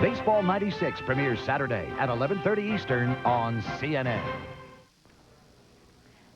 Baseball 96 premieres Saturday at 11:30 Eastern on CNN.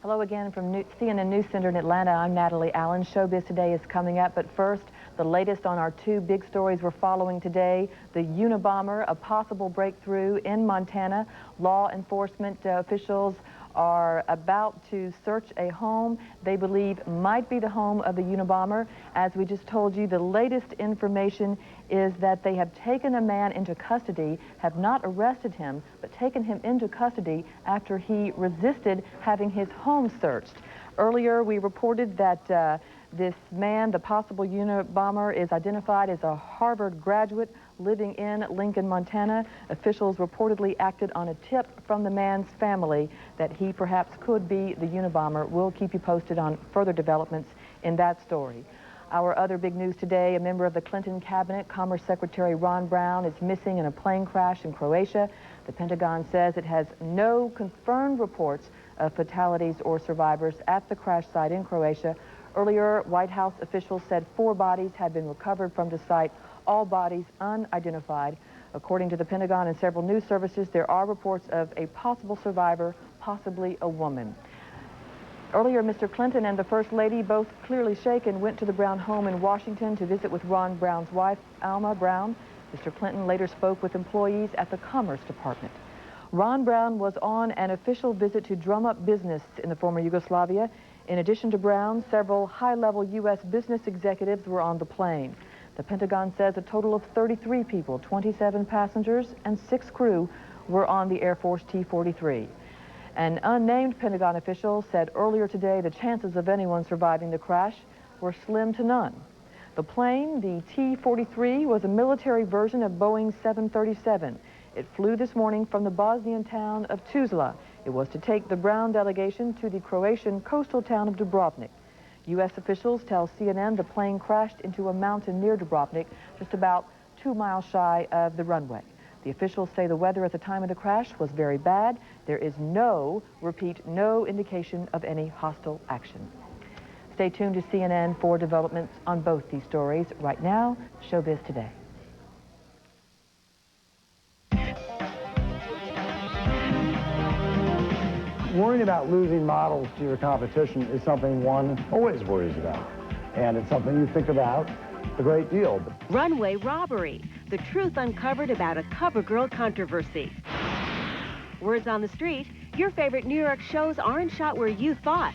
Hello again from CNN News Center in Atlanta. I'm Natalie Allen. Showbiz Today is coming up, but first, the latest on our two big stories we're following today. The Unabomber, a possible breakthrough in Montana. Law enforcement officials are about to search a home they believe might be the home of the Unabomber. As we just told you, the latest information is that they have taken a man into custody, have not arrested him, but taken him into custody after he resisted having his home searched. Earlier, we reported that this man, the possible Unabomber, is identified as a Harvard graduate living in Lincoln, Montana. Officials reportedly acted on a tip from the man's family that he perhaps could be the Unabomber. We'll keep you posted on further developments in that story. Our other big news today, a member of the Clinton cabinet, Commerce Secretary Ron Brown, is missing in a plane crash in Croatia. The Pentagon says it has no confirmed reports of fatalities or survivors at the crash site in Croatia. Earlier, White House officials said 4 bodies had been recovered from the site, all bodies unidentified. According to the Pentagon and several news services, there are reports of a possible survivor, possibly a woman. Earlier, Mr. Clinton and the First Lady, both clearly shaken, went to the Brown home in Washington to visit with Ron Brown's wife, Alma Brown. Mr. Clinton later spoke with employees at the Commerce Department. Ron Brown was on an official visit to drum up business in the former Yugoslavia. In addition to Brown, several high-level U.S. business executives were on the plane. The Pentagon says a total of 33 people, 27 passengers, and 6 crew were on the Air Force T-43. An unnamed Pentagon official said earlier today the chances of anyone surviving the crash were slim to none. The plane, the T-43, was a military version of Boeing 737. It flew this morning from the Bosnian town of Tuzla. It was to take the Brown delegation to the Croatian coastal town of Dubrovnik. U.S. officials tell CNN the plane crashed into a mountain near Dubrovnik, just about 2 miles shy of the runway. The officials say the weather at the time of the crash was very bad. There is no, repeat, no indication of any hostile action. Stay tuned to CNN for developments on both these stories. Right now, Showbiz Today. Worrying about losing models to your competition is something one always worries about. And it's something you think about a great deal. Runway robbery, the truth uncovered about a CoverGirl controversy. Words on the street, your favorite New York shows aren't shot where you thought.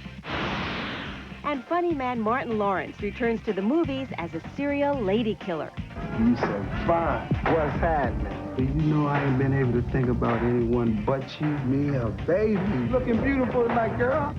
And funny man Martin Lawrence returns to the movies as a serial lady killer. You so fine. What's happening? You know I ain't been able to think about anyone but you. Me, a baby. Looking beautiful tonight, girl.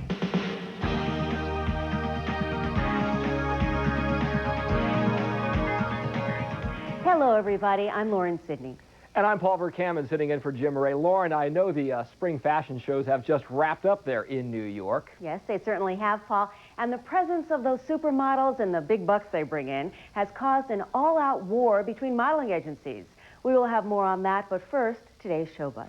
Hello, everybody. I'm Lauren Sidney. And I'm Paul Verkaman sitting in for Jim Murray. Lauren, I know the spring fashion shows have just wrapped up there in New York. Yes, they certainly have, Paul. And the presence of those supermodels and the big bucks they bring in has caused an all-out war between modeling agencies. We will have more on that, but first, today's Showbuzz.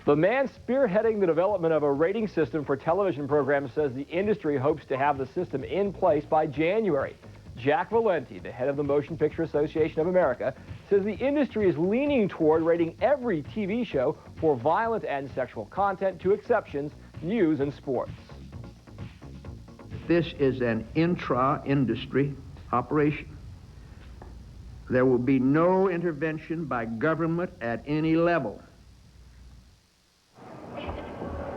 The man spearheading the development of a rating system for television programs says the industry hopes to have the system in place by January. Jack Valenti, the head of the Motion Picture Association of America, says the industry is leaning toward rating every TV show for violent and sexual content, to exceptions, news and sports. This is an intra-industry operation. There will be no intervention by government at any level.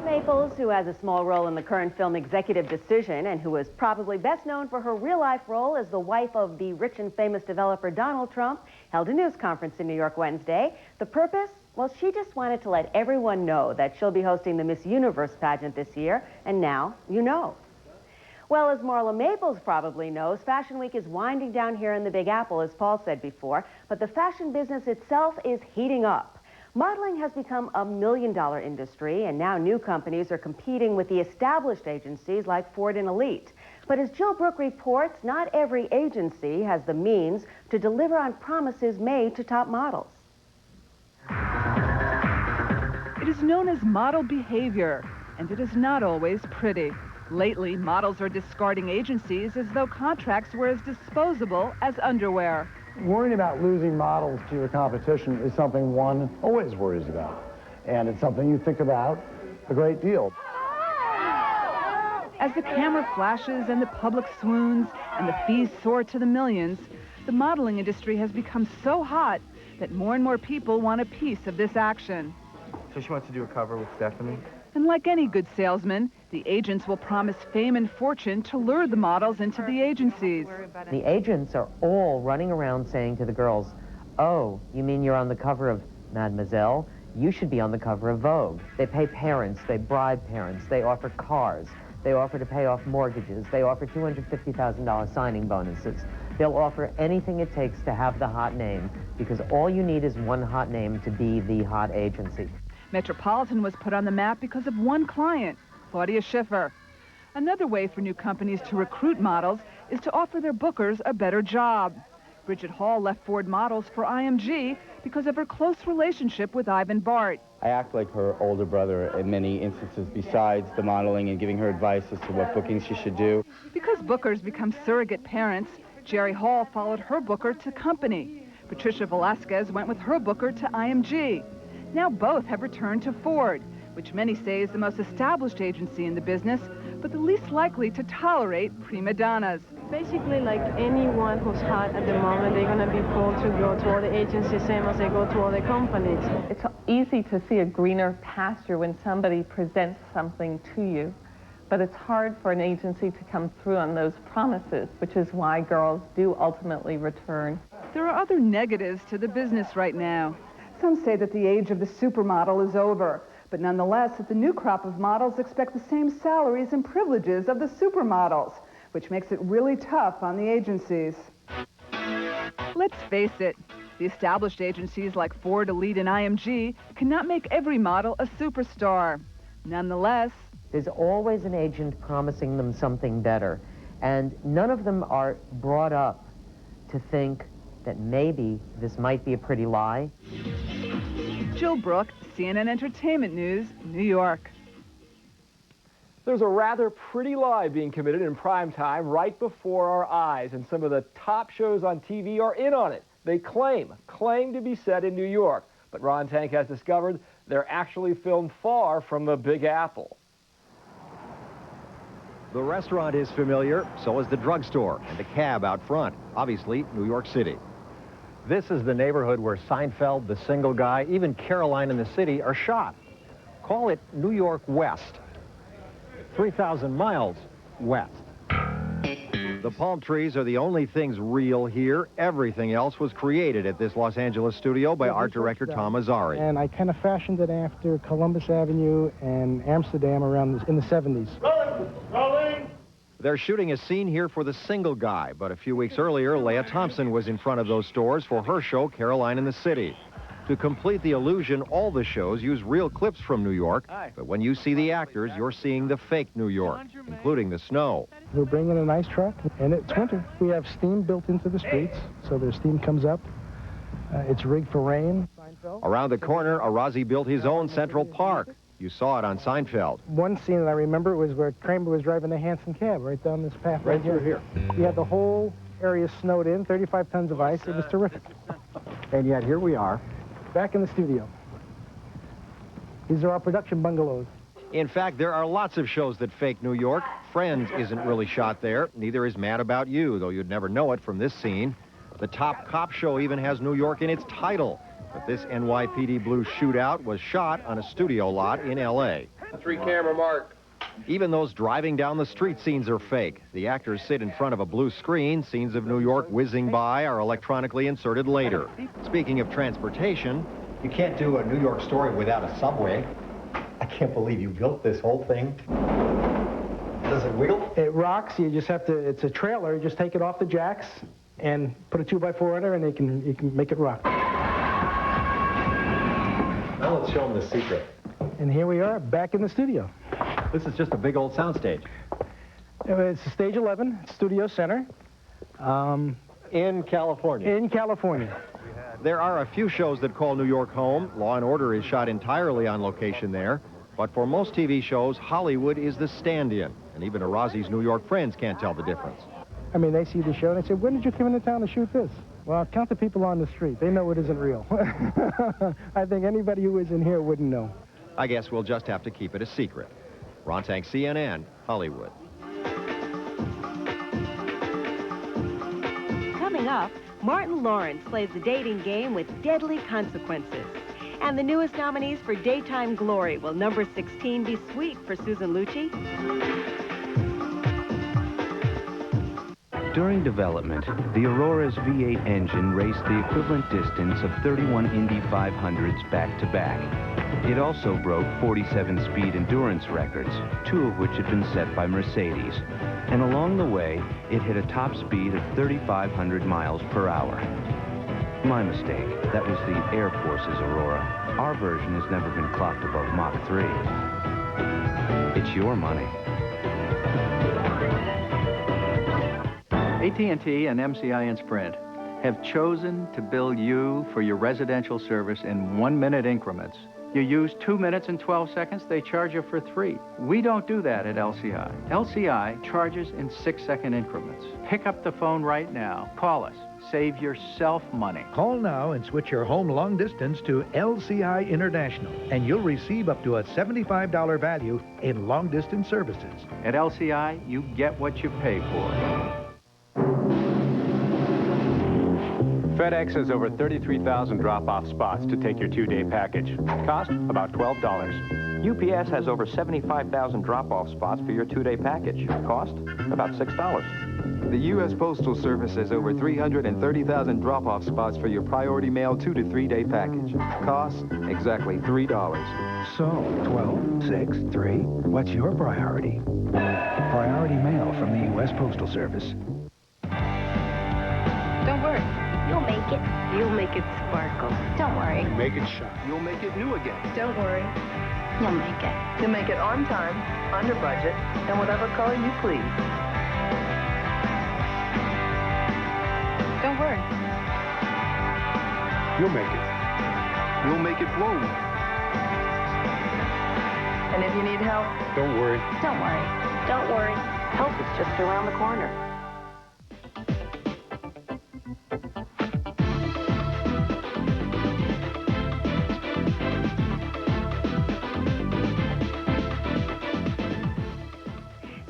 Maples, who has a small role in the current film Executive Decision and who is probably best known for her real-life role as the wife of the rich and famous developer Donald Trump, held a news conference in New York Wednesday. The purpose? Well, she just wanted to let everyone know that she'll be hosting the Miss Universe pageant this year, and now you know. Well, as Marla Maples probably knows, Fashion Week is winding down here in the Big Apple, as Paul said before, but the fashion business itself is heating up. Modeling has become a million-dollar industry, and now new companies are competing with the established agencies like Ford and Elite. But as Jill Brooke reports, not every agency has the means to deliver on promises made to top models. It is known as model behavior, and it is not always pretty. Lately, models are discarding agencies as though contracts were as disposable as underwear. Worrying about losing models to your competition is something one always worries about. And it's something you think about a great deal. As the camera flashes and the public swoons and the fees soar to the millions, the modeling industry has become so hot that more and more people want a piece of this action. So she wants to do a cover with Stephanie? And like any good salesman, the agents will promise fame and fortune to lure the models into the agencies. The agents are all running around saying to the girls, oh, you mean you're on the cover of Mademoiselle? You should be on the cover of Vogue. They pay parents, they bribe parents, they offer cars, they offer to pay off mortgages, they offer $250,000 signing bonuses. They'll offer anything it takes to have the hot name, because all you need is one hot name to be the hot agency. Metropolitan was put on the map because of one client, Claudia Schiffer. Another way for new companies to recruit models is to offer their bookers a better job. Bridget Hall left Ford Models for IMG because of her close relationship with Ivan Bart. I act like her older brother in many instances besides the modeling and giving her advice as to what bookings she should do. Because bookers become surrogate parents, Jerry Hall followed her booker to company. Patricia Velasquez went with her booker to IMG. Now both have returned to Ford, which many say is the most established agency in the business, but the least likely to tolerate prima donnas. Basically, like anyone who's hot at the moment, they're going to be pulled to go to other agencies, same as they go to other companies. It's easy to see a greener pasture when somebody presents something to you, but it's hard for an agency to come through on those promises, which is why girls do ultimately return. There are other negatives to the business right now. Some say that the age of the supermodel is over, but nonetheless that the new crop of models expect the same salaries and privileges of the supermodels, which makes it really tough on the agencies. Let's face it, the established agencies like Ford, Elite, and IMG cannot make every model a superstar. Nonetheless, there's always an agent promising them something better, and none of them are brought up to think that maybe this might be a pretty lie. Jill Brooke, CNN Entertainment News, New York. There's a rather pretty lie being committed in prime time right before our eyes, and some of the top shows on TV are in on it. They claim to be set in New York, but Ron Tank has discovered they're actually filmed far from the Big Apple. The restaurant is familiar, so is the drugstore and the cab out front. Obviously, New York City. This is the neighborhood where Seinfeld, The Single Guy, even Caroline in the City are shot. Call it New York West. 3,000 miles west. The palm trees are the only things real here. Everything else was created at this Los Angeles studio by art director Tom Azzari. And I kind of fashioned it after Columbus Avenue and Amsterdam in the 70s. Rolling! They're shooting a scene here for The Single Guy, but a few weeks earlier, Leah Thompson was in front of those stores for her show, Caroline in the City. To complete the illusion, all the shows use real clips from New York, but when you see the actors, you're seeing the fake New York, including the snow. We're bringing a nice truck, and it's winter. We have steam built into the streets, so the steam comes up. It's rigged for rain. Around the corner, Arazi built his own Central Park. You saw it on Seinfeld. One scene that I remember was where Kramer was driving the Hanson cab right down this path right here. We had the whole area snowed in, 35 tons of ice. It was terrific. And yet here we are. Back in the studio. These are our production bungalows. In fact, there are lots of shows that fake New York. Friends isn't really shot there. Neither is Mad About You, though you'd never know it from this scene. The Top Cop show even has New York in its title. But this NYPD Blue shootout was shot on a studio lot in L.A. 3-camera mark. Even those driving down the street scenes are fake. The actors sit in front of a blue screen. Scenes of New York whizzing by are electronically inserted later. Speaking of transportation, you can't do a New York story without a subway. I can't believe you built this whole thing. Does it wiggle? It rocks. You just have to, it's a trailer. You just take it off the jacks and put a 2x4 in it, and you can make it rock. Now let's show them the secret. And here we are, back in the studio. This is just a big old soundstage. It's Stage 11, Studio Center. In California. In California. There are a few shows that call New York home. Law & Order is shot entirely on location there. But for most TV shows, Hollywood is the stand-in. And even Arazi's New York friends can't tell the difference. I mean, they see the show and they say, when did you come into town to shoot this? Well, count the people on the street. They know it isn't real. I think anybody who isn't here wouldn't know. I guess we'll just have to keep it a secret. Ron Tank, CNN, Hollywood. Coming up, Martin Lawrence plays the dating game with deadly consequences. And the newest nominees for Daytime Glory. Will number 16 be sweet for Susan Lucci? During development, the Aurora's V8 engine raced the equivalent distance of 31 Indy 500s back-to-back. It also broke 47-speed endurance records, 2 of which had been set by Mercedes. And along the way, it hit a top speed of 3,500 miles per hour. My mistake. That was the Air Force's Aurora. Our version has never been clocked above Mach 3. It's your money. AT&T and MCI and Sprint have chosen to bill you for your residential service in 1-minute increments. You use 2 minutes and 12 seconds, they charge you for 3. We don't do that at LCI. LCI charges in 6-second increments. Pick up the phone right now. Call us. Save yourself money. Call now and switch your home long distance to LCI International, and you'll receive up to a $75 value in long distance services. At LCI, you get what you pay for. FedEx has over 33,000 drop-off spots to take your 2-day package. Cost about $12. UPS has over 75,000 drop-off spots for your 2-day package. Cost about $6. The U.S. Postal Service has over 330,000 drop-off spots for your Priority Mail 2 to 3 day package. Cost exactly $3. So, 12, 6, 3, what's your priority? Priority Mail from the U.S. Postal Service. Don't worry. You'll make it. You'll make it sparkle. Don't worry. Make it shine. You'll make it new again. Don't worry. You'll make it. You'll make it on time, under budget, and whatever color you please. Don't worry. You'll make it. You'll make it bloom. And if you need help, Don't worry. Don't worry. Don't worry. help is just around the corner.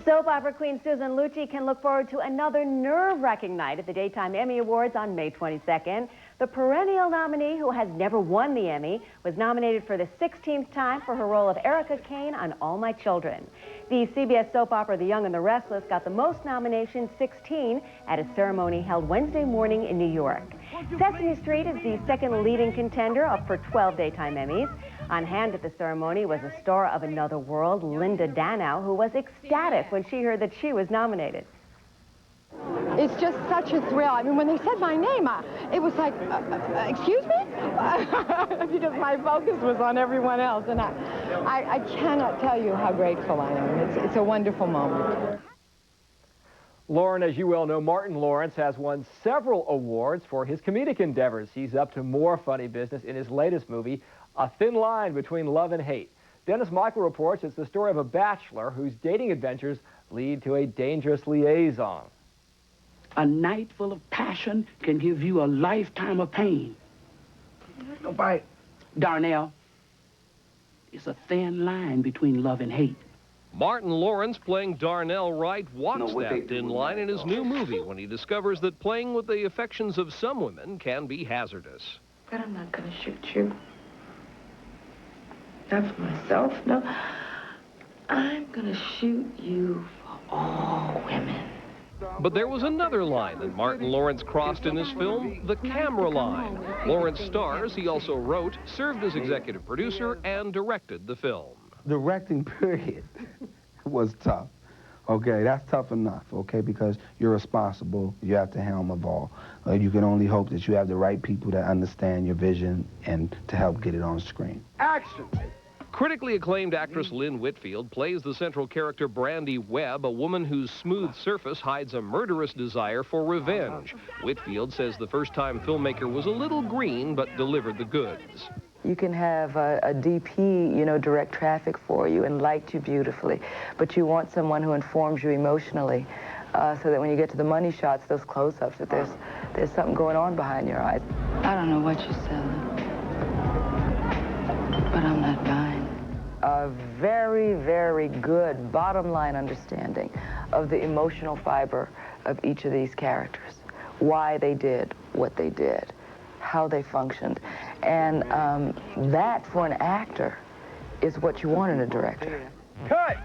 Soap opera queen Susan Lucci can look forward to another nerve-wracking night at the Daytime Emmy Awards on May 22nd. The perennial nominee, who has never won the Emmy, was nominated for the 16th time for her role of Erica Kane on All My Children. The CBS soap opera The Young and the Restless got the most nominations, 16, at a ceremony held Wednesday morning in New York. Sesame Street is the second leading contender, up for 12 Daytime Emmys. On hand at the ceremony was a star of Another World, Linda Danow, who was ecstatic when she heard that she was nominated. It's just such a thrill. I mean, when they said my name, it was like, excuse me? Because my focus was on everyone else, and I cannot tell you how grateful I am. It's a wonderful moment. Lauren, as you well know, Martin Lawrence has won several awards for his comedic endeavors. He's up to more funny business in his latest movie, A Thin Line Between Love and Hate. Dennis Michael reports it's the story of a bachelor whose dating adventures lead to a dangerous liaison. A night full of passion can give you a lifetime of pain. Don't bite. Darnell, it's a thin line between love and hate. Martin Lawrence, playing Darnell Wright, walks that thin line in his new movie when he discovers that playing with the affections of some women can be hazardous. But I'm not going to shoot you. Not for myself, no. I'm going to shoot you for all women. But there was another line that Martin Lawrence crossed in his film, the camera line. Lawrence stars, he also wrote, served as executive producer, and directed the film. Directing period was tough. Okay, that's tough enough, okay, because you're responsible. You have to helm a ball. You can only hope that you have the right people that understand your vision and to help get it on screen. Action! Critically acclaimed actress Lynn Whitfield plays the central character Brandy Webb, a woman whose smooth surface hides a murderous desire for revenge. Whitfield says the first-time filmmaker was a little green, but delivered the goods. You can have a DP, you know, direct traffic for you and light you beautifully, but you want someone who informs you emotionally. so that when you get to the money shots, those close-ups, that there's something going on behind your eyes. I don't know what you're selling, but I'm not buying. A very, very good bottom line understanding of the emotional fiber of each of these characters, why they did what they did, how they functioned. And that, for an actor, is what you want in a director. Cut!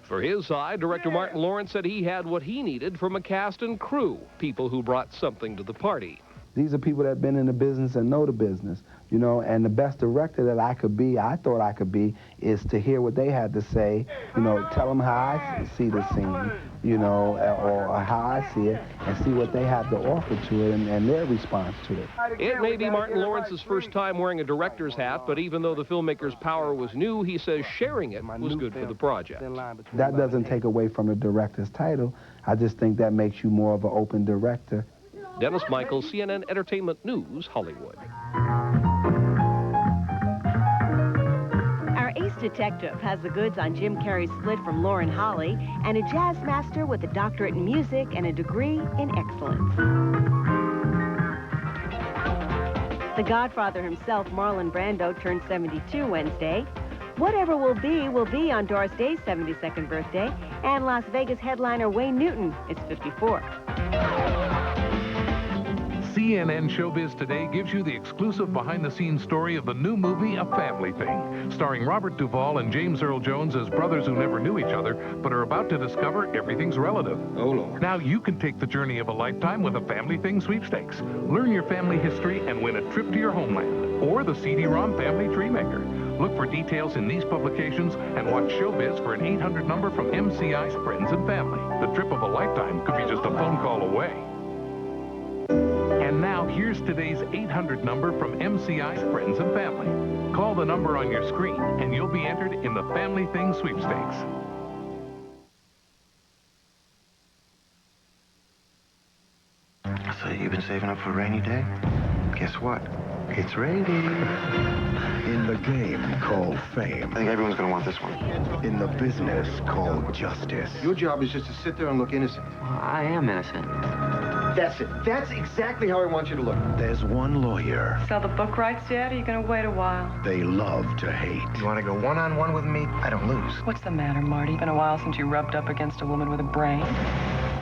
For his side, director Martin Lawrence said he had what he needed from a cast and crew, people who brought something to the party. These are people that have been in the business and know the business, you know, and the best director that I could be, I thought I could be, is to hear what they had to say, you know, tell them how I see the scene, you know, or how I see it, and see what they have to offer to it and their response to it. It may be Martin Lawrence's first time wearing a director's hat, but even though the filmmaker's power was new, he says sharing it was good for the project. That doesn't take away from the director's title. I just think that makes you more of an open director. Dennis Michael, CNN Entertainment News, Hollywood. Our ace detective has the goods on Jim Carrey's split from Lauren Holly and a jazz master with a doctorate in music and a degree in excellence. The Godfather himself, Marlon Brando, turned 72 Wednesday. Whatever will be on Doris Day's 72nd birthday, and Las Vegas headliner Wayne Newton is 54. CNN Showbiz Today gives you the exclusive behind-the-scenes story of the new movie, A Family Thing, starring Robert Duvall and James Earl Jones as brothers who never knew each other, but are about to discover everything's relative. Oh, Lord. Now you can take the journey of a lifetime with a Family Thing sweepstakes. Learn your family history and win a trip to your homeland, or the CD-ROM Family Tree Maker. Look for details in these publications and watch Showbiz for an 800 number from MCI's Friends and Family. The trip of a lifetime could be just a phone call away. And now, here's today's 800 number from MCI's Friends and Family. Call the number on your screen, and you'll be entered in the Family Thing sweepstakes. So you've been saving up for a rainy day? Guess what? It's raining. In the game called fame. I think everyone's going to want this one. In the business called justice. Your job is just to sit there and look innocent. Well, I am innocent. That's it. That's exactly how I want you to look. There's one lawyer Sell the book rights yet, or are you going to wait a while? they love to hate. You want to go one-on-one with me? I don't lose. What's the matter, Marty? Been a while since you rubbed up against a woman with a brain.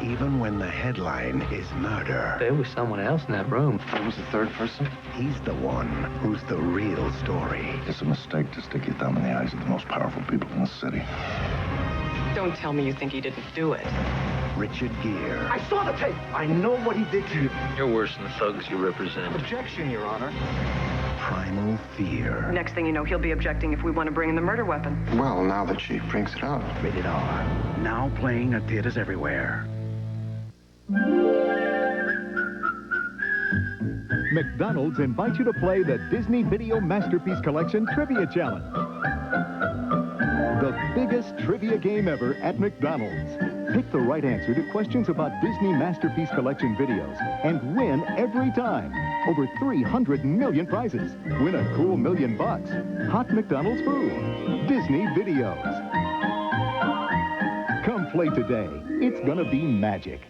Even when the headline is murder. There was someone else in that room. Who was the third person? He's the one who's the real story. It's a mistake to stick your thumb in the eyes of the most powerful people in the city. Don't tell me you think he didn't do it. Richard Gere. I saw the tape. I know what he did to you. You're worse than the thugs you represent. Objection, Your Honor. Primal Fear. Next thing you know, he'll be objecting if we want to bring in the murder weapon. Well, now that she brings it up. Rated R. Now playing at theaters everywhere. McDonald's invites you to play the Disney Video Masterpiece Collection Trivia Challenge. The biggest trivia game ever at McDonald's. Pick the right answer to questions about Disney Masterpiece Collection videos and win every time. Over 300 million prizes. Win a cool $1 million. Hot McDonald's food. Disney videos. Come play today. It's gonna be magic.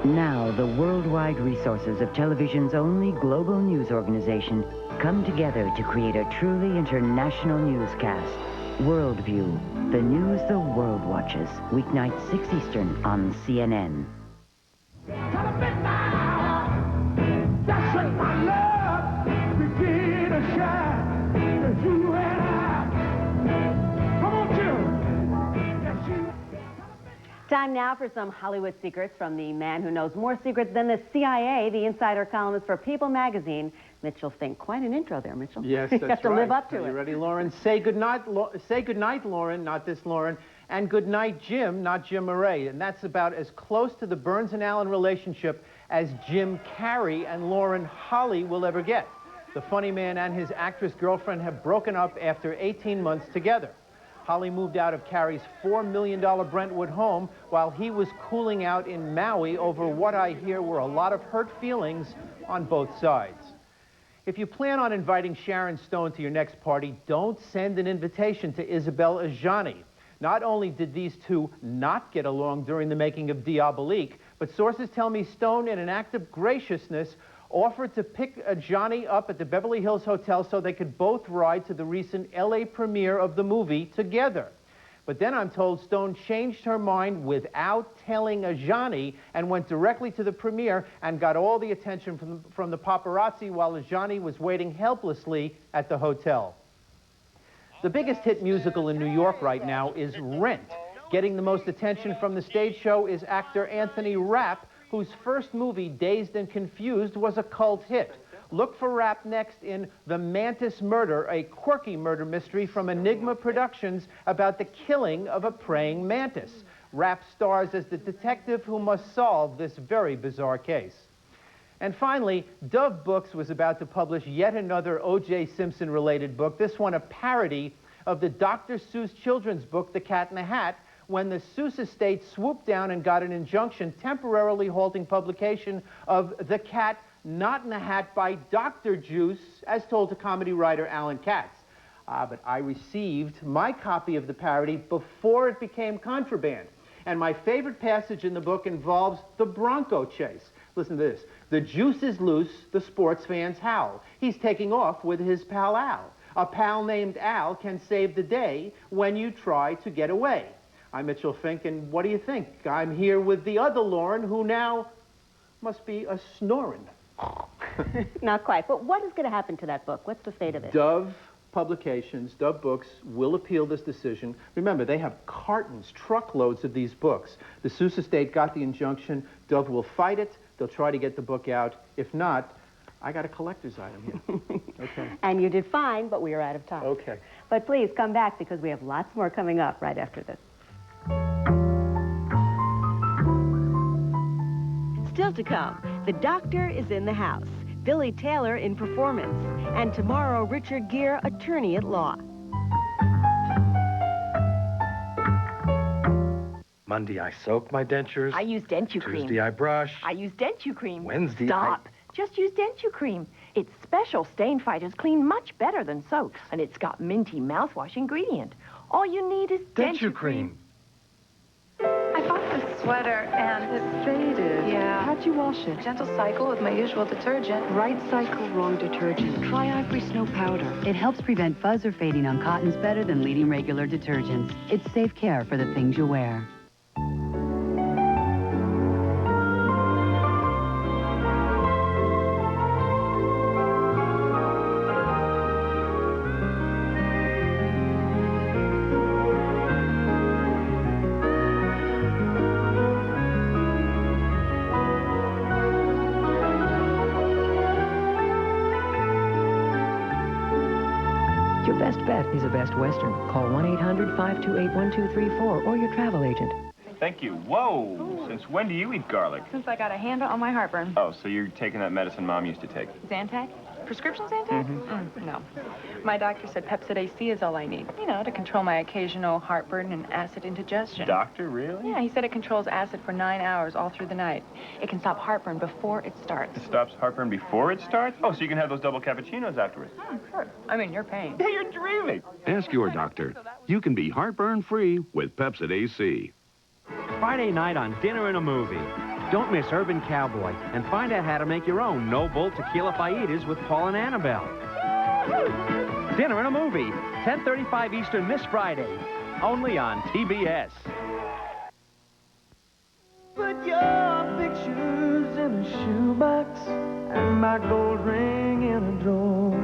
Now, the worldwide resources of television's only global news organization come together to create a truly international newscast. Worldview, the news the world watches. Weeknights 6 Eastern on CNN. Time now for some Hollywood secrets from the man who knows more secrets than the CIA, the insider columnist for People magazine, Mitchell Fink. Quite an intro there, Mitchell. Yes, you that's have to right. live up to Are it. you ready, Lauren? Say goodnight, Lauren, not this Lauren. And goodnight, Jim, not Jim Murray. And that's about as close to the Burns and Allen relationship as Jim Carrey and Lauren Holly will ever get. The funny man and his actress girlfriend have broken up after 18 months together. Holly moved out of Carrey's $4 million Brentwood home while he was cooling out in Maui over what I hear were a lot of hurt feelings on both sides. If you plan on inviting Sharon Stone to your next party, don't send an invitation to Isabel Adjani. Not only did these two not get along during the making of Diabolique, but sources tell me Stone, in an act of graciousness, offered to pick Johnny up at the Beverly Hills Hotel so they could both ride to the recent LA premiere of the movie together. But then I'm told Stone changed her mind without telling Johnny and went directly to the premiere and got all the attention from the paparazzi while Johnny was waiting helplessly at the hotel. The biggest hit musical in New York right now is Rent. Getting the most attention from the stage show is actor Anthony Rapp, whose first movie, Dazed and Confused, was a cult hit. Look for Rapp next in The Mantis Murder, a quirky murder mystery from Enigma Productions about the killing of a praying mantis. Rapp stars as the detective who must solve this very bizarre case. And finally, Dove Books was about to publish yet another O.J. Simpson-related book, this one a parody of the Dr. Seuss children's book, The Cat in the Hat, when the Seuss estate swooped down and got an injunction temporarily halting publication of The Cat Not in the Hat by Dr. Juice, as told to comedy writer Alan Katz. But I received my copy of the parody before it became contraband. And my favorite passage in the book involves the Bronco chase. Listen to this. The juice is loose, the sports fans howl. He's taking off with his pal Al. A pal named Al can save the day when you try to get away. I'm Mitchell Fink, and what do you think? I'm here with the other Lauren, who now must be a snoring. Not quite, but what is going to happen to that book? What's the fate of it? Dove Publications, Dove Books, will appeal this decision. Remember, they have cartons, truckloads of these books. The Seuss estate got the injunction. Dove will fight it. They'll try to get the book out. If not, I got a collector's item here. Okay. And you did fine, but we are out of time. Okay. But please come back because we have lots more coming up right after this. Still to come, the doctor is in the house, Billy Taylor in performance, and tomorrow Richard Gere, attorney at law. Monday I soak my dentures. I use DentuCream. Tuesday I brush. I use DentuCream. Wednesday Stop. Just use DentuCream. Its special stain fighters clean much better than soap, and it's got minty mouthwash ingredient. All you need is DentuCream. I bought this sweater and it's faded. Yeah. How'd you wash it? Gentle cycle with my usual detergent. Right cycle, wrong detergent. Try Ivory Snow Powder. It helps prevent fuzz or fading on cottons better than leading regular detergents. It's safe care for the things you wear. Your best bet is a Best Western. Call 1-800-528-1234 or your travel agent. Thank you. Whoa! Since when do you eat garlic? Since I got a handle on my heartburn. Oh, so you're taking that medicine Mom used to take. Zantac? Prescription Zantac? No. My doctor said Pepsid AC is all I need. You know, to control my occasional heartburn and acid indigestion. Doctor, really? Yeah, he said it controls acid for 9 hours all through the night. It can stop heartburn before it starts. It stops heartburn before it starts? Oh, so you can have those double cappuccinos afterwards. Sure. I mean, you're paying. Hey, you're dreaming. Ask your doctor. You can be heartburn-free with Pepsid AC. Friday night on Dinner and a Movie. Don't miss Urban Cowboy and find out how to make your own no-bull tequila fajitas with Paul and Annabelle. Dinner and a Movie, 10:35 Eastern this Friday, only on TBS. Put your pictures in a shoebox and my gold ring in a drawer.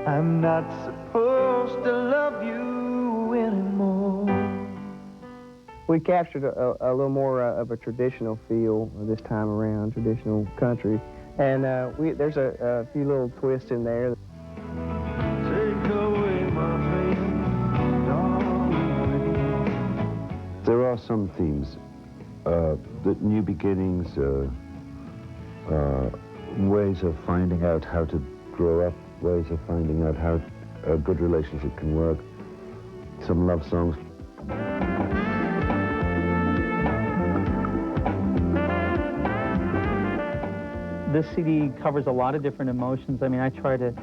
I'm not supposed to love you anymore. We captured a little more of a traditional feel this time around, traditional country. And there's a few little twists in there. Take away my pain, darling. There are some themes, that new beginnings, ways of finding out how to grow up, ways of finding out how a good relationship can work, some love songs. This CD covers a lot of different emotions. I mean, I try to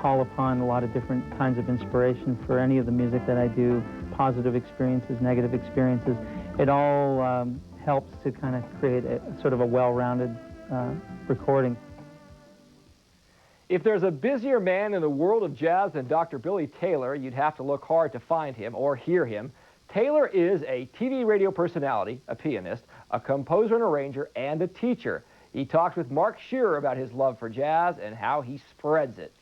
call upon a lot of different kinds of inspiration for any of the music that I do. positive experiences, negative experiences. It all helps to kind of create a sort of a well-rounded recording. If there's a busier man in the world of jazz than Dr. Billy Taylor, you'd have to look hard to find him or hear him. Taylor is a TV radio personality, a pianist, a composer and arranger, and a teacher. He talked with Mark Shearer about his love for jazz and how he spreads it.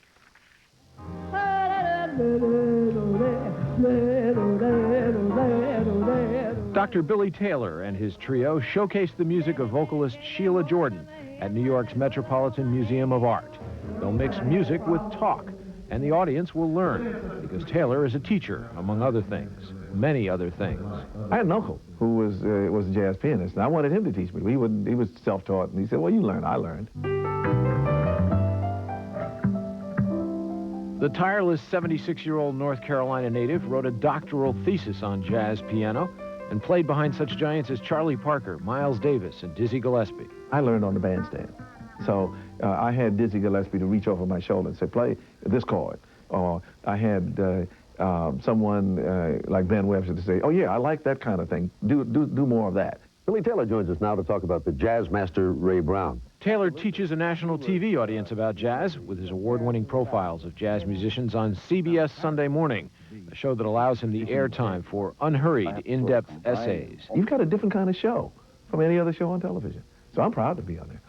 Dr. Billy Taylor and his trio showcased the music of vocalist Sheila Jordan at New York's Metropolitan Museum of Art. They'll mix music with talk, and the audience will learn, because Taylor is a teacher, among other things, many other things. I had an uncle who was a jazz pianist, and I wanted him to teach me. He was self-taught, and he said, well, you learn. I learned. The tireless 76-year-old North Carolina native wrote a doctoral thesis on jazz piano and played behind such giants as Charlie Parker, Miles Davis, and Dizzy Gillespie. I learned on the bandstand. So I had Dizzy Gillespie to reach over my shoulder and say, play this chord. Or I had someone like Ben Webster to say, oh, yeah, I like that kind of thing. Do more of that. Billy Taylor joins us now to talk about the jazz master Ray Brown. Taylor teaches a national TV audience about jazz with his award-winning profiles of jazz musicians on CBS Sunday Morning, a show that allows him the airtime for unhurried, in-depth essays. You've got a different kind of show from any other show on television. So I'm proud to be on there.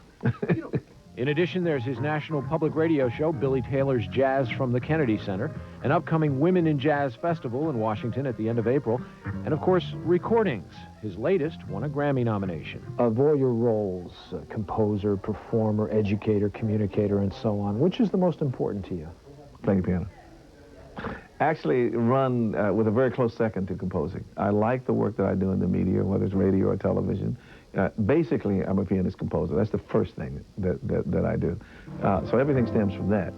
In addition, there's his national public radio show, Billy Taylor's Jazz from the Kennedy Center, an upcoming Women in Jazz Festival in Washington at the end of April, and of course, recordings. His latest won a Grammy nomination. Of all your roles, composer, performer, educator, communicator, and so on, which is the most important to you? Playing piano. Actually run with a very close second to composing. I like the work that I do in the media, whether it's radio or television. Basically, I'm a pianist-composer. That's the first thing that I do. So everything stems from that.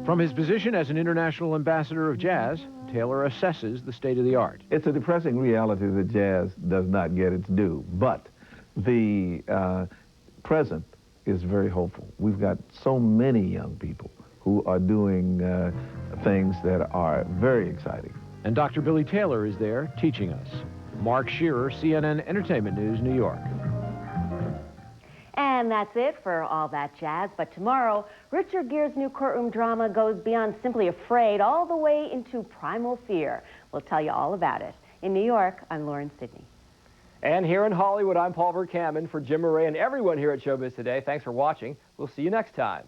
From his position as an international ambassador of jazz, Taylor assesses the state of the art. It's a depressing reality that jazz does not get its due, but the present is very hopeful. We've got so many young people who are doing things that are very exciting. And Dr. Billy Taylor is there teaching us. Mark Shearer, CNN Entertainment News, New York. And that's it for All That Jazz. But tomorrow, Richard Gere's new courtroom drama goes beyond simply afraid all the way into primal fear. We'll tell you all about it. In New York, I'm Lauren Sidney. And here in Hollywood, I'm Paul Verkaman. For Jim Murray and everyone here at Showbiz Today, thanks for watching. We'll see you next time.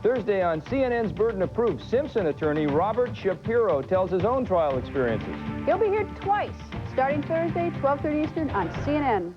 Thursday on CNN's Burden of Proof, Simpson attorney Robert Shapiro tells his own trial experiences. He'll be here twice, starting Thursday, 12:30 Eastern on CNN.